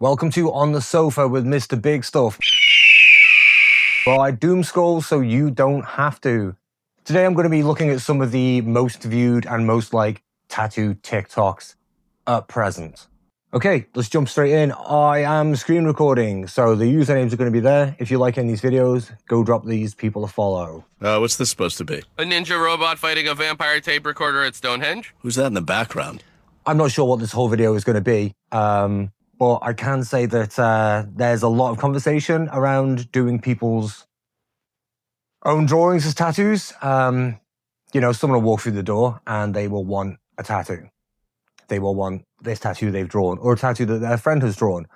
Welcome to On the Sofa with Mr. Big Stuff. Well, I doom scroll so you don't have to. Today I'm going to be looking at some of the most viewed and most tattoo TikToks at present. Okay, let's jump straight in. I am screen recording, so the usernames are going to be there. If you like any of these videos, go drop these people a follow. What's this supposed to be? A ninja robot fighting a vampire tape recorder at Stonehenge? Who's that in the background? I'm not sure what this whole video is going to be, but I can say that there's a lot of conversation around doing people's own drawings as tattoos. Someone will walk through the door and they will want a tattoo. They will want this tattoo they've drawn or a tattoo that their friend has drawn,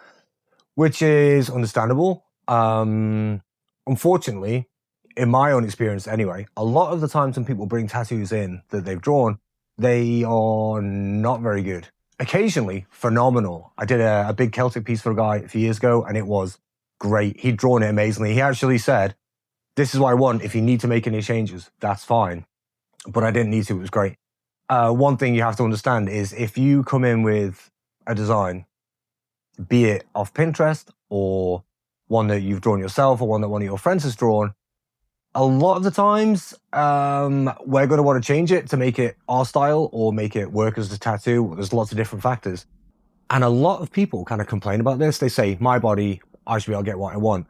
which is understandable. Unfortunately, in my own experience anyway, a lot of the times when people bring tattoos in that they've drawn, they are not very good. Occasionally, phenomenal. I did a big Celtic piece for a guy a few years ago and it was great. He'd drawn it amazingly. He actually said, "This is what I want. If you need to make any changes, that's fine." But I didn't need to. It was great. One thing you have to understand is if you come in with a design, be it off Pinterest or one that you've drawn yourself or one that one of your friends has drawn, a lot of the times we're going to want to change it to make it our style or make it work as a tattoo. There's lots of different factors. And a lot of people kind of complain about this. They say, my body, I should be able to get what I want.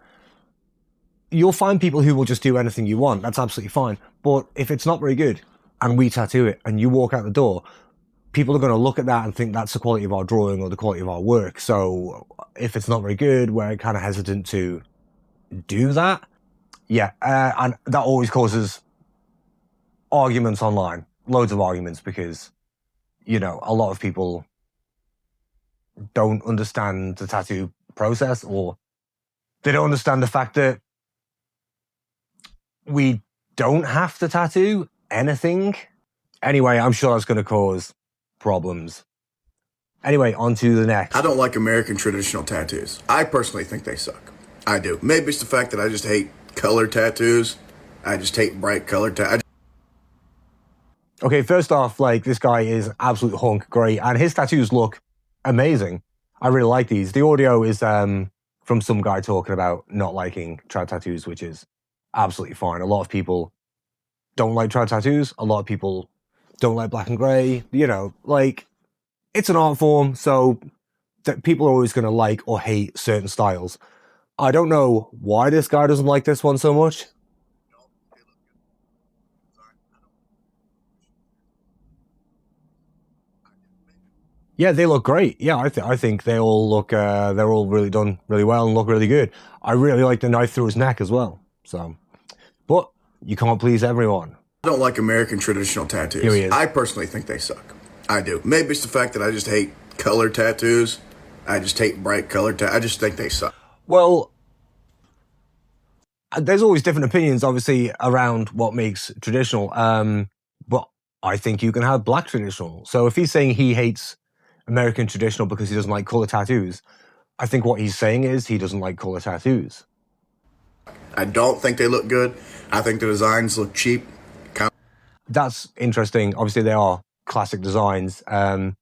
You'll find people who will just do anything you want. That's absolutely fine. But if it's not very good and we tattoo it and you walk out the door, people are going to look at that and think that's the quality of our drawing or the quality of our work. So if it's not very good, we're kind of hesitant to do that. Yeah, and that always causes arguments online, loads of arguments, because, a lot of people don't understand the tattoo process, or they don't understand the fact that we don't have to tattoo anything. Anyway, I'm sure that's going to cause problems. Anyway, on to the next. I don't like American traditional tattoos. I personally think they suck. I do. Maybe it's the fact that I just hate color tattoos. I just hate bright color tattoos. Okay, first off, this guy is absolute hunk, great, and his tattoos look amazing. I really like these. The audio is from some guy talking about not liking trad tattoos, which is absolutely fine. A lot of people don't like trad tattoos. A lot of people don't like black and gray. It's an art form, so that people are always going to like or hate certain styles. I don't know why this guy doesn't like this one so much. Yeah, they look great. Yeah, I think they all look, they're all really done really well and look really good. I really like the knife through his neck as well. So, but you can't please everyone. I don't like American traditional tattoos. Here he is. I personally think they suck. I do. Maybe it's the fact that I just hate color tattoos. I just hate bright color tattoos. I just think they suck. Well, there's always different opinions, obviously, around what makes traditional. But I think you can have black traditional. So if he's saying he hates American traditional because he doesn't like color tattoos, I think what he's saying is he doesn't like color tattoos. I don't think they look good. I think the designs look cheap. That's interesting. Obviously, they are classic designs. And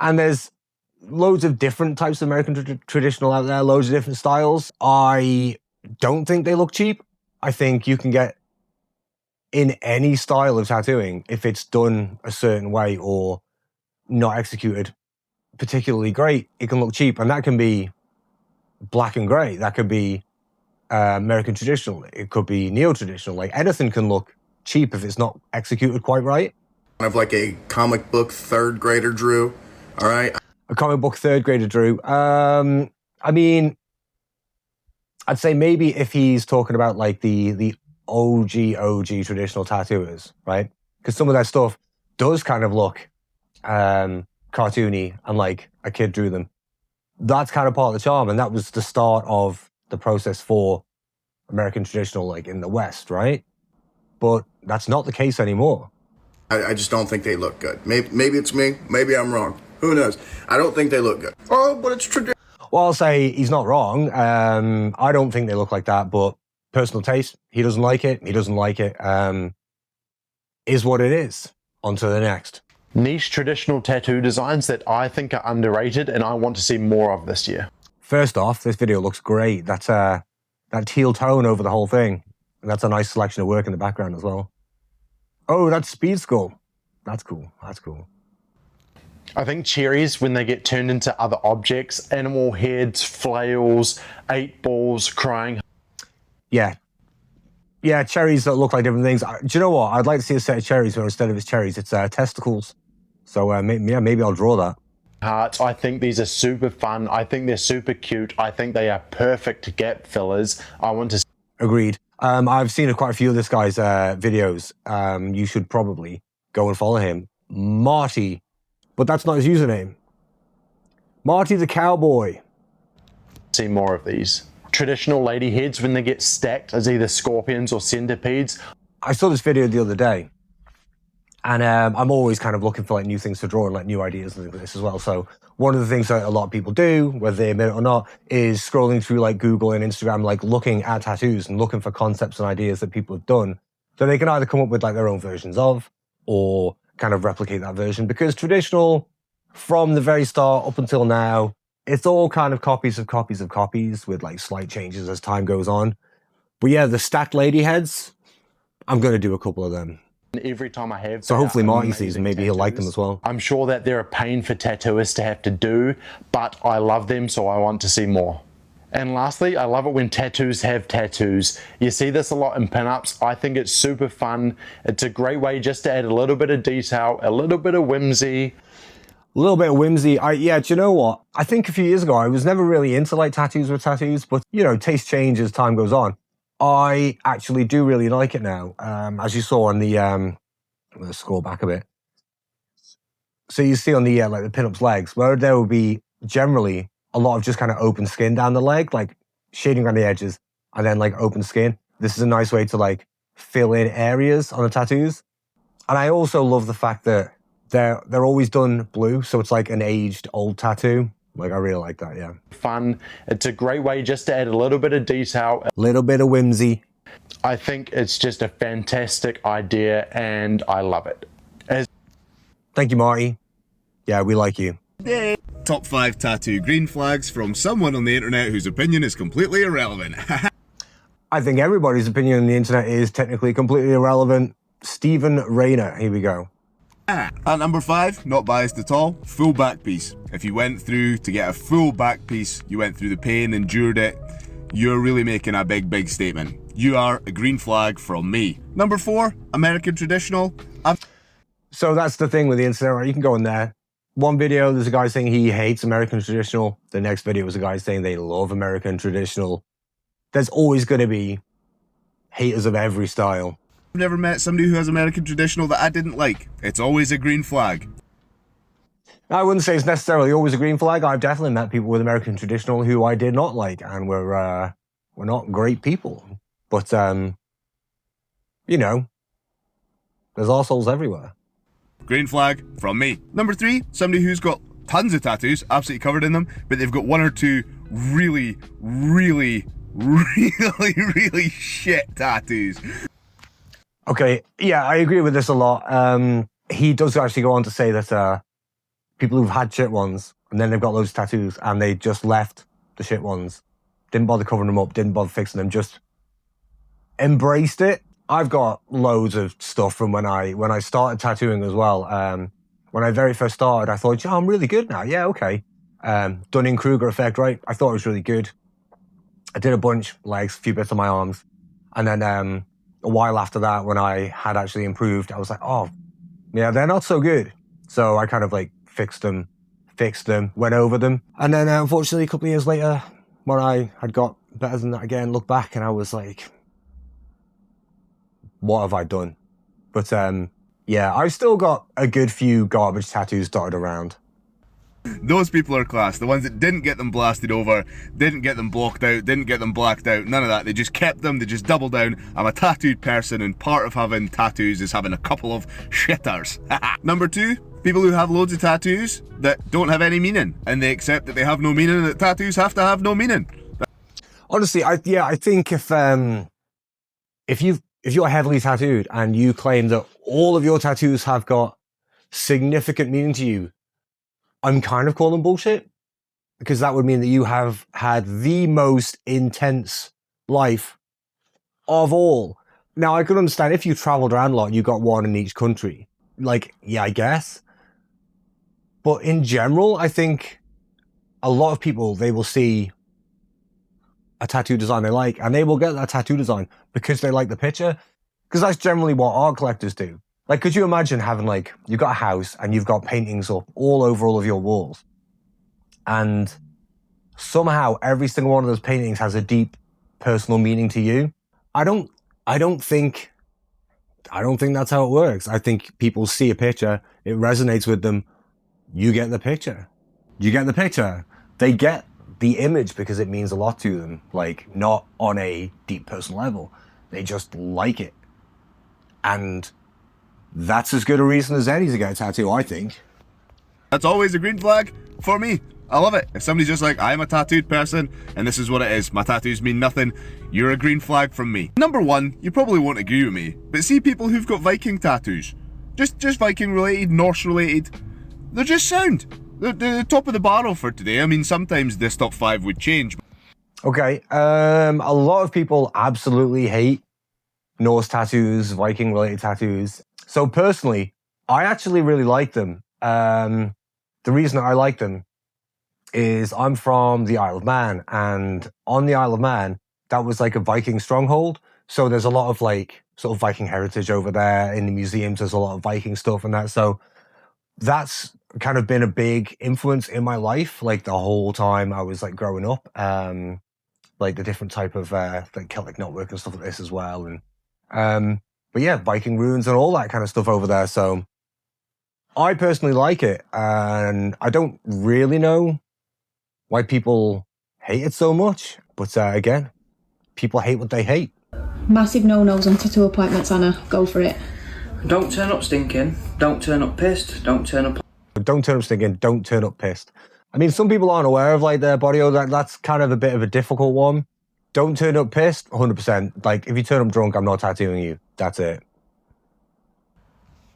there's loads of different types of American traditional out there, loads of different styles. I don't think they look cheap. I think you can get in any style of tattooing, if it's done a certain way or not executed particularly great, it can look cheap. And that can be black and gray. That could be American traditional. It could be neo-traditional. Anything can look cheap if it's not executed quite right. Kind of like a comic book third grader drew. All right. A comic book third grader drew. I mean, I'd say maybe if he's talking about the OG traditional tattooers, right? Because some of that stuff does kind of look cartoony and like a kid drew them. That's kind of part of the charm, and that was the start of the process for American traditional, in the West, right? But that's not the case anymore. I just don't think they look good. Maybe it's me. Maybe I'm wrong. Who knows? I don't think they look good. Oh, but it's traditional. Well, I'll say he's not wrong. I don't think they look like that, but personal taste, he doesn't like it. He doesn't like it. Is what it is. On to the next. Niche traditional tattoo designs that I think are underrated and I want to see more of this year. First off, this video looks great. That's that teal tone over the whole thing. And that's a nice selection of work in the background as well. Oh, that's Speed Skull. That's cool. That's cool. I think cherries, when they get turned into other objects, animal heads, flails, 8 balls, crying. Yeah. Yeah, cherries that look like different things. Do you know what? I'd like to see a set of cherries where instead of its cherries, it's testicles. So maybe I'll draw that. Hearts. I think these are super fun. I think they're super cute. I think they are perfect gap fillers. I want to... Agreed. I've seen quite a few of this guy's videos. You should probably go and follow him. Marty. But that's not his username. Marty the Cowboy. See more of these. Traditional lady heads, when they get stacked as either scorpions or centipedes. I saw this video the other day. And I'm always kind of looking for like new things to draw and like new ideas and things like this as well. So one of the things that a lot of people do, whether they admit it or not, is scrolling through like Google and Instagram, like looking at tattoos and looking for concepts and ideas that people have done. So they can either come up with like their own versions of, or kind of replicate that version. Because traditional, from the very start up until now, it's all kind of copies of copies of copies with like slight changes as time goes on. But yeah, the stacked lady heads, I'm going to do a couple of them. Every time I have... So hopefully Marty sees and maybe he'll like them as well. I'm sure that they're a pain for tattooists to have to do, but I love them, so I want to see more. And lastly, I love it when tattoos have tattoos. You see this a lot in pinups. I think it's super fun. It's a great way just to add a little bit of detail, a little bit of whimsy. A little bit of whimsy. Yeah, do you know what? I think a few years ago, I was never really into like tattoos with tattoos, but you know, taste change as time goes on. I actually do really like it now. As you saw on the, I'm going to scroll back a bit. So you see on the, like the pinups legs, where there will be generally a lot of just kind of open skin down the leg, like shading around the edges and then like open skin. This is a nice way to like fill in areas on the tattoos. And I also love the fact that they're always done blue. So it's like an aged old tattoo. Like, I really like that, yeah. Fun. It's a great way just to add a little bit of detail. A little bit of whimsy. I think it's just a fantastic idea and I love it. Thank you, Marty. Yeah, we like you. Top 5 tattoo green flags from someone on the internet whose opinion is completely irrelevant. I think everybody's opinion on the internet is technically completely irrelevant. Stephen Rayner, here we go. At number 5, not biased at all, full back piece. If you went through to get a full back piece, you went through the pain, endured it, you're really making a big statement. You are a green flag from me. Number 4, American traditional. So that's the thing with the internet, right? You can go in there. One video, there's a guy saying he hates American traditional. The next video was a guy saying they love American traditional. There's always going to be haters of every style. I've never met somebody who has American traditional that I didn't like. It's always a green flag. I wouldn't say it's necessarily always a green flag. I've definitely met people with American traditional who I did not like and were not great people. But, you know, there's assholes everywhere. Green flag from me. Number 3, somebody who's got tons of tattoos, absolutely covered in them, but they've got 1 or 2 really shit tattoos. Okay, yeah, I agree with this a lot. He does actually go on to say that people who've had shit ones and then they've got loads of tattoos and they just left the shit ones, didn't bother covering them up, didn't bother fixing them, just embraced it. I've got loads of stuff from when I started tattooing as well. When I very first started, I thought, I'm really good now. Yeah, okay. Dunning-Kruger effect, right? I thought it was really good. I did a bunch, legs, a few bits on my arms. And then a while after that, when I had actually improved, I was like, oh, yeah, they're not so good. So I kind of like fixed them, went over them. And then unfortunately, a couple of years later, when I had got better than that again, looked back and I was like, what have I done? But yeah, I've still got a good few garbage tattoos dotted around. Those people are class. The ones that didn't get them blasted over, didn't get them blocked out, didn't get them blacked out, none of that. They just kept them, they just doubled down. I'm a tattooed person and part of having tattoos is having a couple of shitters. Number 2, people who have loads of tattoos that don't have any meaning and they accept that they have no meaning and that tattoos have to have no meaning. Honestly, I think if you're heavily tattooed and you claim that all of your tattoos have got significant meaning to you, I'm kind of calling bullshit. because that would mean that you have had the most intense life of all. Now, I could understand if you traveled around a lot and you got one in each country. Like, yeah, I guess. But in general, I think a lot of people, they will see a tattoo design they like, and they will get that tattoo design because they like the picture. Because that's generally what art collectors do. Like, could you imagine having, like, you've got a house and you've got paintings up all over all of your walls, and somehow every single one of those paintings has a deep personal meaning to you? I don't think that's how it works. I think people see a picture, it resonates with them, you get the picture. You get the picture. They get the image because it means a lot to them, like, not on a deep personal level. They just like it. And that's as good a reason as any to get a tattoo, I think. That's always a green flag for me. I love it. If somebody's just like, I'm a tattooed person and this is what it is, my tattoos mean nothing, you're a green flag from me. Number one, you probably won't agree with me, but see people who've got Viking tattoos, just Viking related, Norse related, they're just sound. They're the top of the barrel for today. I mean, sometimes this top 5 would change. Okay, a lot of people absolutely hate Norse tattoos, Viking related tattoos. So personally, I actually really like them. The reason I like them is I'm from the Isle of Man, and on the Isle of Man, that was like a Viking stronghold. So there's a lot of like sort of Viking heritage over there. In the museums, there's a lot of Viking stuff and that. So that's kind of been a big influence in my life, like the whole time I was like growing up. Like the different type of like Celtic knotwork and stuff like this as well. And but yeah, Viking runes and all that kind of stuff over there. So I personally like it, and I don't really know why people hate it so much. But again, people hate what they hate. Massive no-nos on tattoo appointments, Anna. Go for it. Don't turn up stinking. Don't turn up pissed. Don't turn up stinking. Don't turn up pissed. I mean, some people aren't aware of like their body odor. That's kind of a bit of a difficult one. Don't turn up pissed, 100%. Like, if you turn up drunk, I'm not tattooing you. That's it.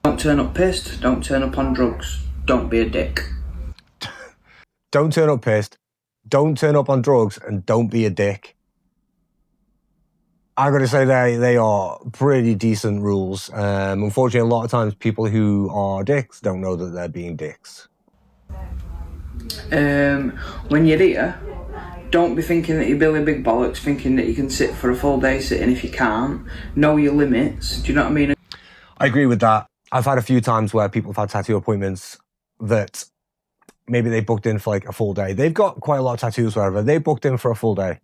Don't turn up pissed. Don't turn up on drugs. Don't be a dick. Don't turn up pissed. Don't turn up on drugs, and don't be a dick. I'm going to say they are pretty decent rules. Unfortunately, a lot of times people who are dicks don't know that they're being dicks. When you're here, don't be thinking that you're Billy Big Bollocks, thinking that you can sit for a full day sitting if you can't. Know your limits. Do you know what I mean? I agree with that. I've had a few times where people have had tattoo appointments that maybe they booked in for like a full day. They've got quite a lot of tattoos, wherever. They booked in for a full day,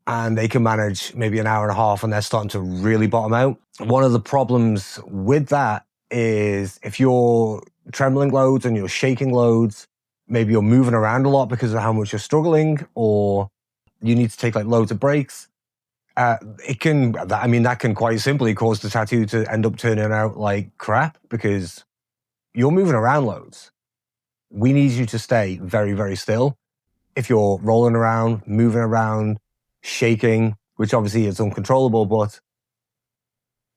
and they can manage maybe an hour and a half, and they're starting to really bottom out. One of the problems with that is if you're trembling loads and you're shaking loads, maybe you're moving around a lot because of how much you're struggling, or you need to take like loads of breaks. That can quite simply cause the tattoo to end up turning out like crap because you're moving around loads. We need you to stay very, very still. If you're rolling around, moving around, shaking, which obviously is uncontrollable, but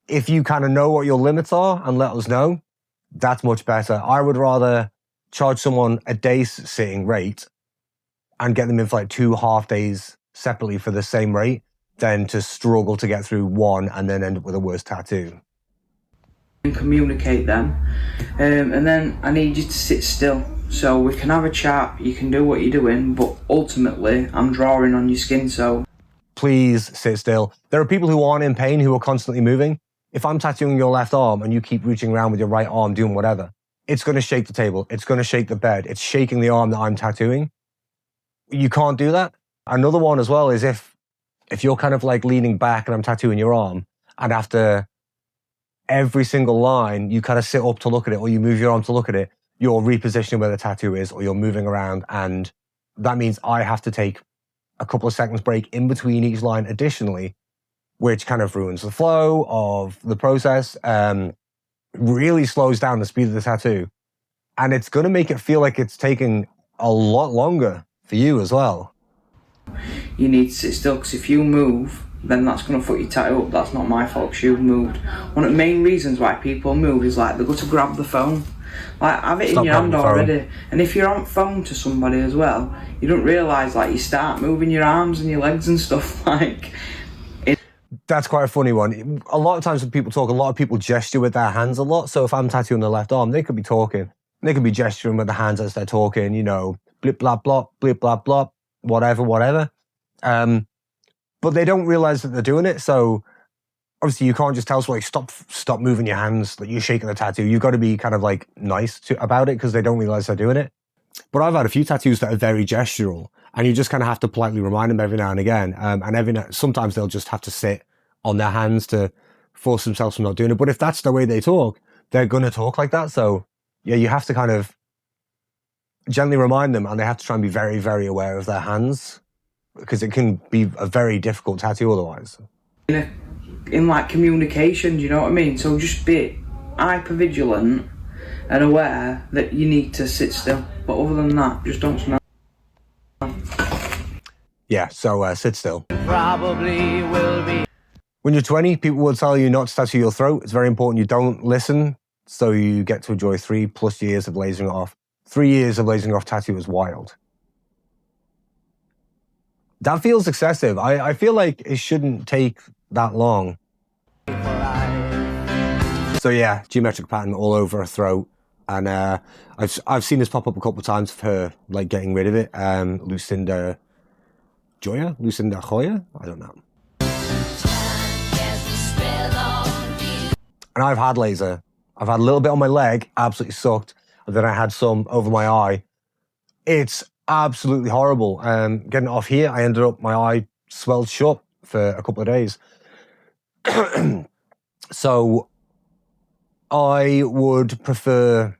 if you kind of know what your limits are and let us know, that's much better. I would rather charge someone a day's sitting rate and get them in for like 2 half days separately for the same rate than to struggle to get through one and then end up with a worse tattoo. Communicate them, and then I need you to sit still so we can have a chat. You can do what you're doing, but ultimately I'm drawing on your skin, so please sit still. There are people who aren't in pain who are constantly moving. If I'm tattooing your left arm and you keep reaching around with your right arm doing whatever, it's going to shake the table, it's going to shake the bed, it's shaking the arm that I'm tattooing. You can't do that. Another one as well is if you're kind of like leaning back and I'm tattooing your arm, and after every single line you kind of sit up to look at it, or you move your arm to look at it, you're repositioning where the tattoo is, or you're moving around, and that means I have to take a couple of seconds break in between each line additionally, which kind of ruins the flow of the process, really slows down the speed of the tattoo, and it's going to make it feel like it's taking a lot longer for you as well. You need to sit still, because if you move, then that's going to fuck your tattoo up. That's not my fault, 'cause you've moved. One of the main reasons why people move is like they go to grab the phone Like, have it Stop in your grabbing hand your phone. already. And if you're on phone to somebody as well, you don't realise, like, you start moving your arms and your legs and stuff, like... That's quite a funny one. A lot of times when people talk, a lot of people gesture with their hands a lot. So if I'm tattooing the left arm, they could be talking. They could be gesturing with the hands as they're talking, you know, blip, blap, blop, blip, blap, blop, whatever, whatever. But they don't realize that they're doing it. So obviously you can't just tell somebody, stop moving your hands, like you're shaking the tattoo. You've got to be kind of like nice about it because they don't realize they're doing it. But I've had a few tattoos that are very gestural, and you just kind of have to politely remind them every now and again. Sometimes they'll just have to sit on their hands to force themselves from not doing it. But if that's the way they talk, they're going to talk like that. So yeah, you have to kind of gently remind them, and they have to try and be very, very aware of their hands because it can be a very difficult tattoo otherwise. In like communication, do you know what I mean? So just be hyper vigilant and aware that you need to sit still. But other than that, just don't smell. Yeah, so sit still. Probably will be. When you're 20, people will tell you not to tattoo your throat. It's very important you don't listen, so you get to enjoy 3+ years of lasering it off. 3 years of lasering off tattoo is wild. That feels excessive. I feel like it shouldn't take that long. So yeah, geometric pattern all over her throat. And I've seen this pop up a couple of times for her, like, getting rid of it. Lucinda Joya? I don't know. And I've had laser. I've had a little bit on my leg, absolutely sucked. And then I had some over my eye. It's absolutely horrible. Getting it off here, I ended up, my eye swelled shut for a couple of days. So I would prefer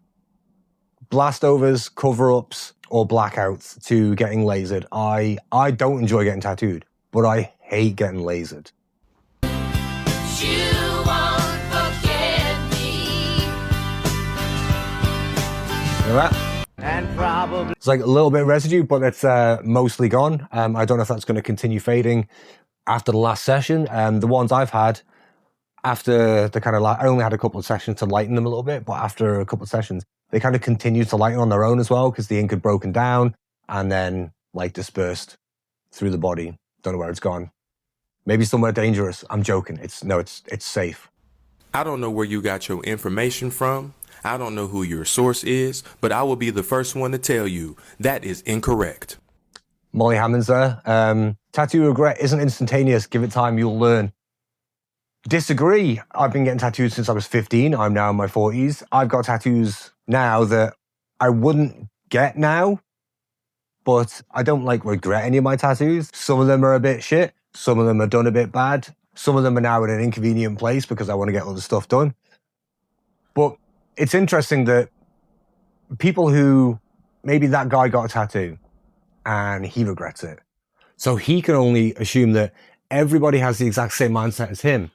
blastovers, cover-ups, or blackouts to getting lasered. I don't enjoy getting tattooed, but I hate getting lasered. You won't forget me. You know that? And probably it's like a little bit of residue, but it's mostly gone. I don't know if that's going to continue fading after the last session. The ones I've had after the kind of I only had a couple of sessions to lighten them a little bit, but after a couple of sessions, they kind of continued to lighten on their own as well because the ink had broken down and then like dispersed through the body. Don't know where it's gone. Maybe somewhere dangerous. I'm joking. It's safe. I don't know where you got your information from. I don't know who your source is, but I will be the first one to tell you that is incorrect. Molly Hammond's there. Tattoo regret isn't instantaneous. Give it time, you'll learn. Disagree. I've been getting tattoos since I was 15. I'm now in my 40s. I've got tattoos now that I wouldn't get now, but I don't like regret any of my tattoos. Some of them are a bit shit. Some of them are done a bit bad. Some of them are now in an inconvenient place because I want to get other stuff done. But it's interesting that people who, maybe that guy got a tattoo and he regrets it. So he can only assume that everybody has the exact same mindset as him.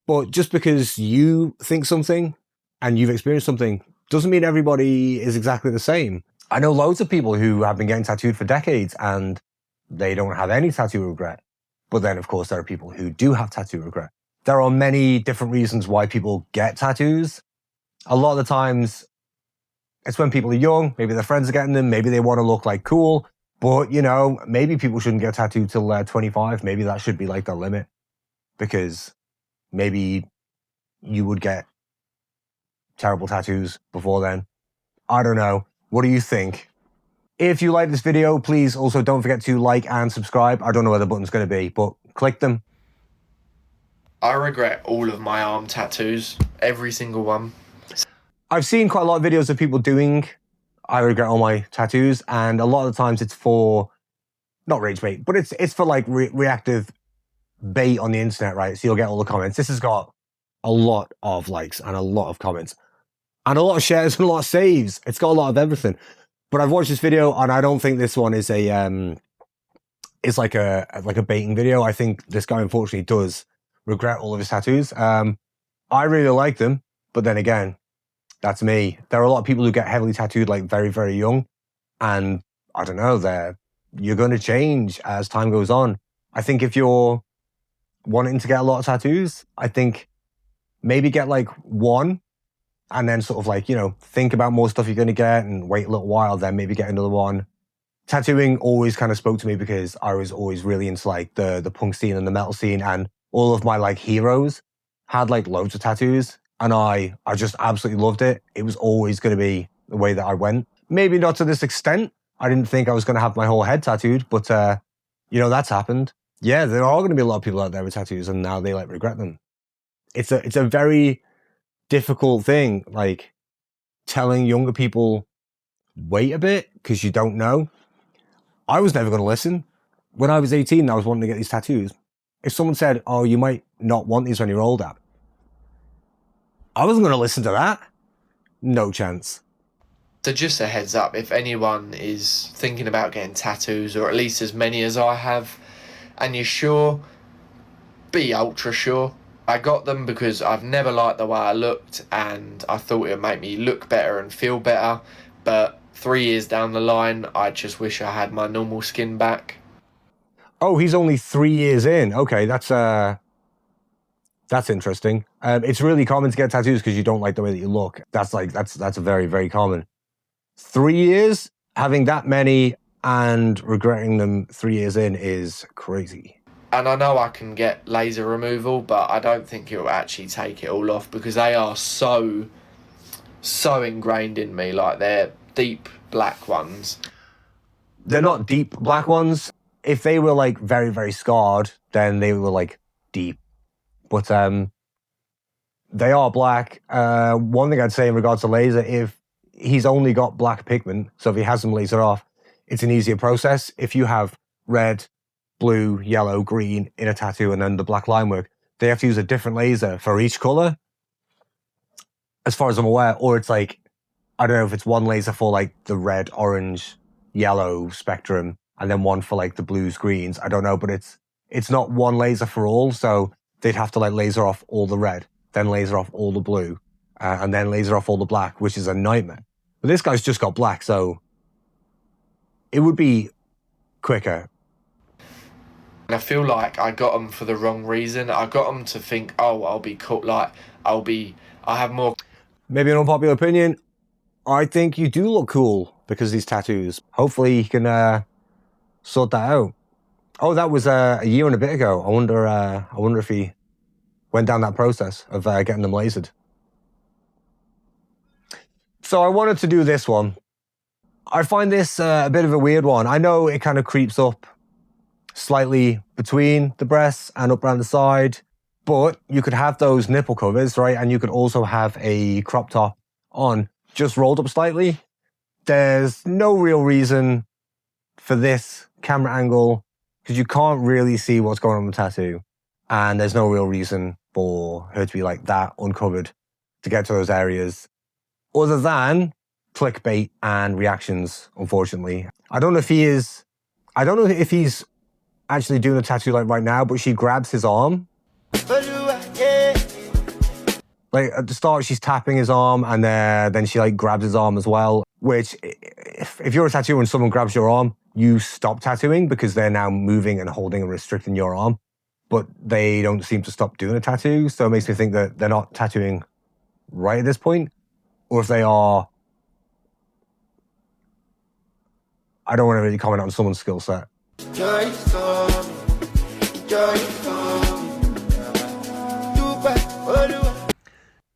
But just because you think something and you've experienced something doesn't mean everybody is exactly the same. I know loads of people who have been getting tattooed for decades and they don't have any tattoo regret. But then, of course, there are people who do have tattoo regret. There are many different reasons why people get tattoos. A lot of the times, it's when people are young, maybe their friends are getting them, maybe they want to look like cool. But, you know, maybe people shouldn't get tattooed till they're 25. Maybe that should be like the limit. Because maybe you would get terrible tattoos before then. I don't know. What do you think? If you like this video, please also don't forget to like and subscribe. I don't know where the button's going to be, but click them. I regret all of my arm tattoos. Every single one. I've seen quite a lot of videos of people doing I regret all my tattoos, and a lot of the times it's for, not rage bait, but it's for like reactive bait on the internet, right? So you'll get all the comments. This has got a lot of likes and a lot of comments and a lot of shares and a lot of saves. It's got a lot of everything. But I've watched this video and I don't think this one is a it's like a baiting video. I think this guy unfortunately does regret all of his tattoos. I really like them, but then again, that's me. There are a lot of people who get heavily tattooed like very, very young, and I don't know, you're going to change as time goes on. I think if you're wanting to get a lot of tattoos, I think maybe get like one and then sort of like, you know, think about more stuff you're going to get and wait a little while, then maybe get another one. Tattooing always kind of spoke to me because I was always really into like the punk scene and the metal scene, and all of my like heroes had like loads of tattoos, and I just absolutely loved it. It was always going to be the way that I went. Maybe not to this extent. I didn't think I was going to have my whole head tattooed, but you know, that's happened. Yeah, there are going to be a lot of people out there with tattoos, and now they like regret them. It's a very difficult thing, like telling younger people, wait a bit because you don't know. I was never going to listen. When I was 18, I was wanting to get these tattoos. If someone said, oh, you might not want these when you're older, I wasn't going to listen to that. No chance. So just a heads up, if anyone is thinking about getting tattoos, or at least as many as I have, and you're sure, be ultra sure. I got them because I've never liked the way I looked, and I thought it would make me look better and feel better, but 3 years down the line, I just wish I had my normal skin back. Oh, he's only 3 years in. Okay, that's interesting. It's really common to get tattoos because you don't like the way that you look. That's very, very common. 3 years, having that many and regretting them 3 years in is crazy. And I know I can get laser removal, but I don't think it will actually take it all off because they are so ingrained in me. Like, they're deep black ones. They're not deep black ones. If they were like very, very scarred, then they were like deep. But they are black. One thing I'd say in regards to laser, if he's only got black pigment, so if he has them lasered off, it's an easier process. If you have red, blue, yellow, green in a tattoo and then the black line work, they have to use a different laser for each color, as far as I'm aware. Or it's like, I don't know if it's one laser for like the red, orange, yellow spectrum, and then one for like the blues, greens. I don't know, but it's not one laser for all. So they'd have to like laser off all the red, then laser off all the blue, and then laser off all the black, which is a nightmare. But this guy's just got black, so it would be quicker. And I feel like I got them for the wrong reason. I got them to think, oh, I'll be cool. Like, I'll have more. Maybe an unpopular opinion. I think you do look cool because of these tattoos. Hopefully you can sort that out. Oh, that was a year and a bit ago. I wonder if he went down that process of getting them lasered. So I wanted to do this one. I find this a bit of a weird one. I know it kind of creeps up slightly between the breasts and up around the side, but you could have those nipple covers, right? And you could also have a crop top on, just rolled up slightly. There's no real reason for this camera angle because you can't really see what's going on with the tattoo. And there's no real reason for her to be like that uncovered to get to those areas, other than clickbait and reactions, unfortunately. I don't know if he's actually doing a tattoo like right now, but she grabs his arm. Like at the start, she's tapping his arm, and then she like grabs his arm as well, which if you're a tattooer and someone grabs your arm, you stop tattooing because they're now moving and holding and restricting your arm, but they don't seem to stop doing a tattoo. So it makes me think that they're not tattooing right at this point, or if they are, I don't want to really comment on someone's skill set.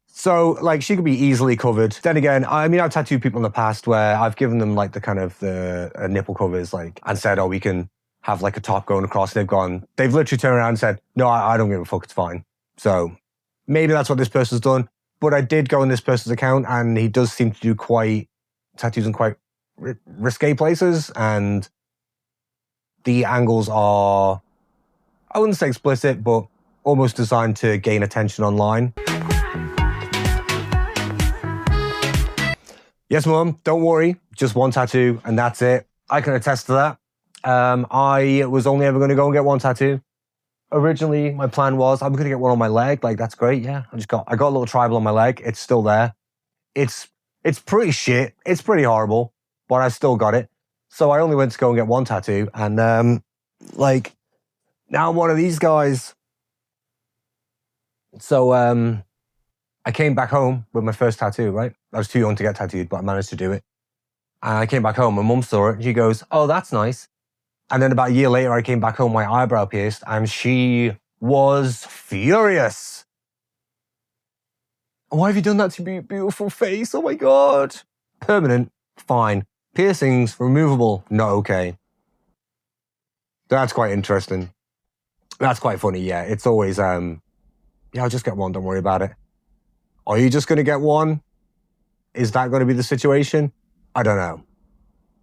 So, like, she could be easily covered. Then again, I mean, I've tattooed people in the past where I've given them, like, the kind of the nipple covers, like, and said, oh, we can have, like, a top going across. They've literally turned around and said, no, I don't give a fuck, it's fine. So, maybe that's what this person's done. But I did go on this person's account, and he does seem to do tattoos in quite risque places, and the angles are, I wouldn't say explicit, but almost designed to gain attention online. Yes, Mum, don't worry. Just one tattoo, and that's it. I can attest to that. I was only ever going to go and get one tattoo. Originally, my plan was I'm going to get one on my leg. Like, that's great. Yeah, I got a little tribal on my leg. It's still there. It's pretty shit. It's pretty horrible, but I still got it. So I only went to go and get one tattoo, and like, now I'm one of these guys. So I came back home with my first tattoo, right? I was too young to get tattooed, but I managed to do it. And I came back home, my mum saw it, and she goes, oh, that's nice. And then about a year later, I came back home, my eyebrow pierced, and she was furious. Why have you done that to your beautiful face? Oh my God. Permanent, fine. Piercings, removable, not okay. That's quite interesting. That's quite funny, yeah. It's always, yeah, I'll just get one, don't worry about it. Are you just going to get one? Is that going to be the situation? I don't know.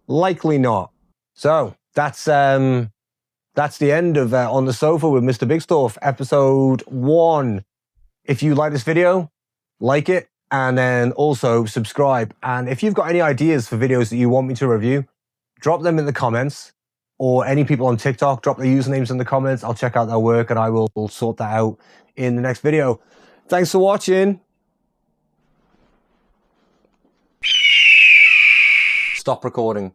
Likely not. So, that's the end of On the Sofa with Mr. Big Stuff, episode 1. If you like this video, like it, and then also subscribe. And if you've got any ideas for videos that you want me to review, drop them in the comments, or any people on TikTok, drop their usernames in the comments. I'll check out their work and I will sort that out in the next video. Thanks for watching. Stop recording.